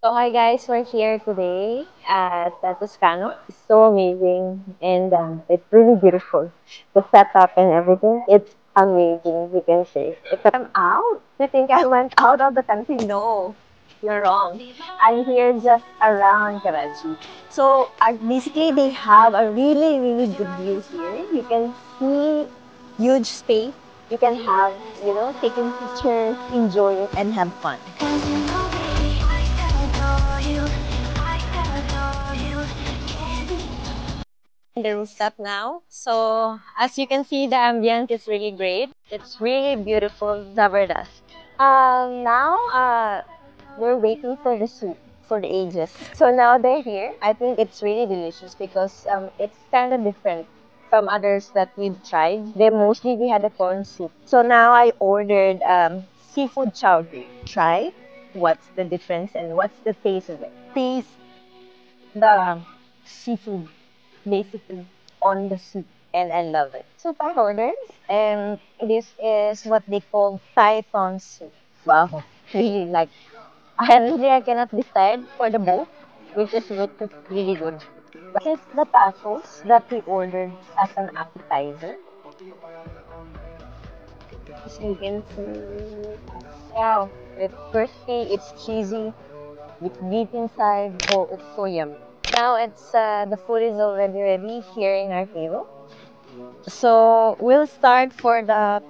So hi guys, we're here today at Toscano. It's so amazing and it's really beautiful. The setup and everything, it's amazing, you can say. If I'm out, you think I went out of the country? No, you're wrong. I'm here just around Karachi. So basically they have a really good view here. You can see huge space. You can have, taking pictures, enjoy it, and have fun. The rooftop now. So as you can see, the ambience is really great. It's really beautiful, Zabardast. Now we're waiting for the soup for the ages. So now they're here. I think it's really delicious because it's kind of different from others that we've tried. They mostly we had a corn soup. So now I ordered seafood chowder. Try what's the difference and what's the taste of it. Taste the seafood basically on the soup and I love it. So I ordered and this is what they call Python soup. Wow. Really like I cannot decide for the both, which is really good. But it's the tacos that we ordered as an appetizer. So you can see wow, it's crispy, it's cheesy, with meat inside. Oh, it's so yummy. Now it's the food is already ready here in our table. So we'll start for the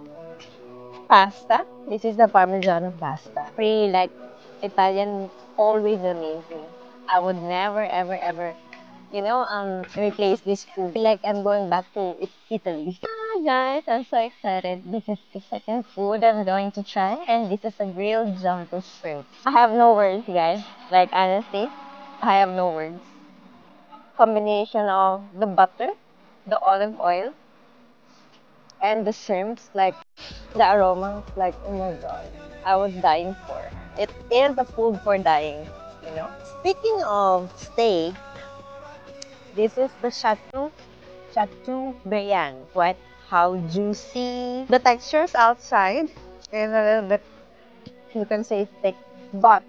pasta. This is the Parmigiano pasta. Pretty like Italian, always amazing. I would never, ever, replace this food. Feel like I'm going back to Italy. Ah, guys, I'm so excited. This is the second food I'm going to try, and this is a grilled jumbo shrimp. I have no words, guys. Like honestly, I have no words. Combination of the butter, the olive oil, and the shrimps, like the aroma, like oh my god, I was dying for. It is a food for dying. Speaking of steak, this is the Chateau Briand. What? How juicy the textures outside is a little bit, you can say thick, but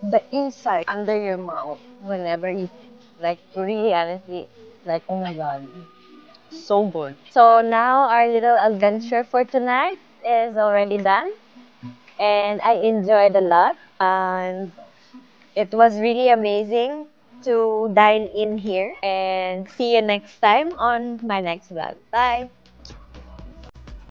the inside under your mouth whenever you like really honestly, like oh my god, so good. So now our little adventure for tonight is already done and I enjoyed a lot and it was really amazing to dine in here and see you next time on my next vlog. Bye!